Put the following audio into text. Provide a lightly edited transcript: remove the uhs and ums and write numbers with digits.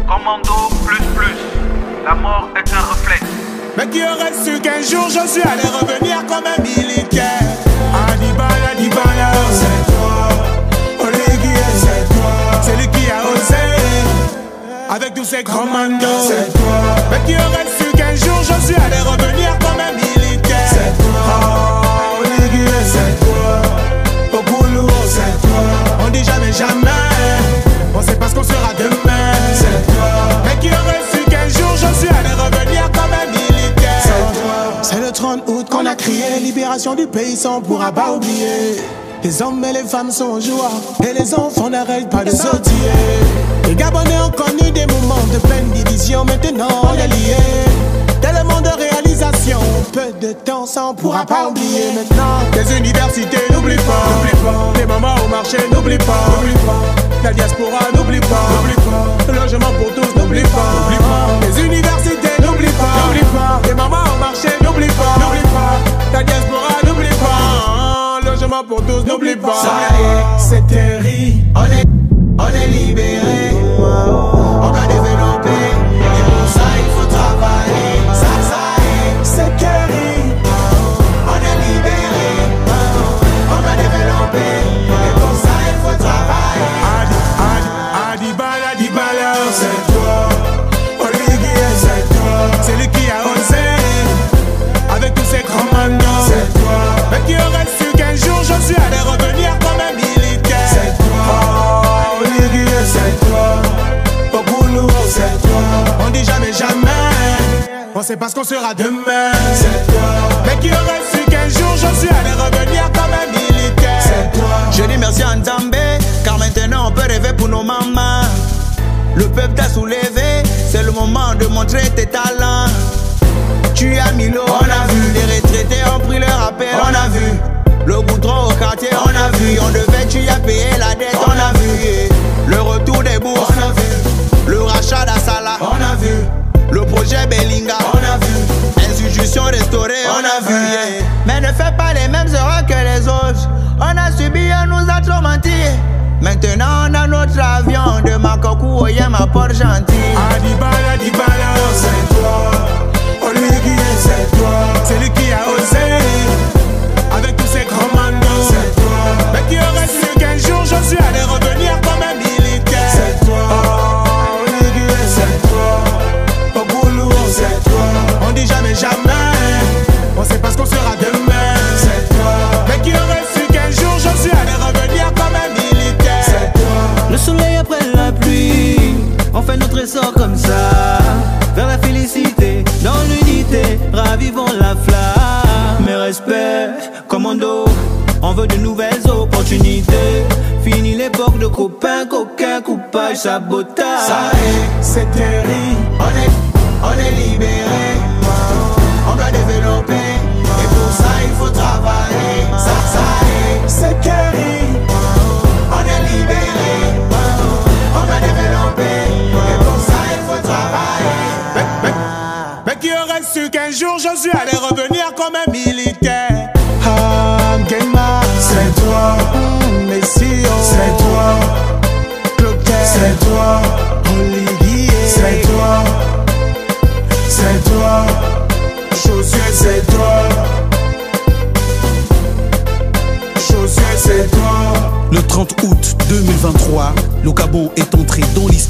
Commando plus. La mort est un réflexe. Mais qui aurait su qu'un jour je suis allé revenir comme un militaire. Adibala, c'est toi. Oligui, c'est toi. C'est lui qui a osé. Avec tous ses commandos, c'est toi. Mais qui aurait su qu'un jour je suis allé revenir comme un militaire. C'est toi. Oligui, c'est toi. Okulu, c'est toi. On dit jamais. On sait pas ce qu'on sera demain. C'est toi. Mais qui aurait su qu'un jour je suis allé revenir comme un militaire. C'est toi. C'est le 30 août qu'on a crié libération du pays, ça on pourra pas oublier. Les hommes et les femmes sont en joie et les enfants n'arrêtent pas de sautiller. Les Gabonais ont connu des moments de pleine division, maintenant on est liés. Tellement de réalisations, peu de temps, ça on pourra pas oublier maintenant. Les universités, n'oublie pas. Les mamans au marché, n'oublie pas. La diaspora, n'oublie pas. Le logement pour tous, n'oublie pas. Les universités, n'oublie pas. Les mamans au marché, n'oublie pas. La diaspora, n'oublie pas. Le logement pour tous, n'oublie pas. Ça y est, c'est terrible. On est libéré. On va développer. Et pour ça, il faut travailler. Ça y est, c'est terrible. on est libéré. On va développer. Et pour ça, il faut travailler. Adibala, c'est toi. Oligui, c'est toi. C'est lui qui a osé. Avec tous ses commandos, c'est toi. Mais qui aurait su qu'un jour je suis allé revenir comme un militaire. C'est toi. Oligui, c'est toi. Okulu, c'est toi. On dit jamais. On sait pas ce qu'on sera demain. C'est toi. Mais qui aurait su qu'un jour je suis allé revenir comme un militaire. C'est toi. Je dis merci à Nzambé, car maintenant on peut rêver pour nos mamans. Le peuple t'a soulevé, c'est le moment de montrer tes talents. Tu as mis l'eau, on a vu. Les retraités ont pris leur appel, on a vu. Le goudron au quartier, on a vu. On devait, tu as payé la dette, on a vu. Le retour des bourses, on a vu. Le rachat d'Assala, on a vu. Le projet Belinga, on a vu. Institution restaurée, on a vu. Mais ne fais pas les mêmes erreurs que les autres. On a subi, on nous a trop menti. Maintenant on a notre avion de Makakou au Yama Port-Gentil. Adibala, c'est toi. Oligui, c'est toi. C'est lui qui a osé. Avec tous ses commandos, c'est toi. Mais qui aurait su qu'un jour je suis allé revenir comme un militaire. C'est toi. Oligui, c'est toi. Okulu, c'est toi. On dit jamais. On sait pas ce qu'on sera demain. C'est toi. Mais qui aurait su qu'un jour je suis allé revenir comme un militaire. C'est toi. Le soleil après la pluie, on fait notre essor comme ça, vers la félicité, dans l'unité, ravivons la flamme. Mes respects, commando, on veut de nouvelles opportunités. Fini l'époque de copains, coquins, coupage, sabotage. Ça y est, C'est terrible. on est libéré. On doit développer. Et pour ça, il faut travailler. Ça y est, C'est terrible. on est libéré. On doit développer. Et pour ça, il faut travailler. Mais qui aurait su qu'un jour je suis allé revenir comme un militaire. Gema, c'est toi. Messio, c'est toi. Cloquet, c'est toi. Oligui, c'est toi. C'est toi. Chaussure, c'est toi. Chaussure, c'est toi. Le 30 août 2023, le Gabon est entré dans l'histoire.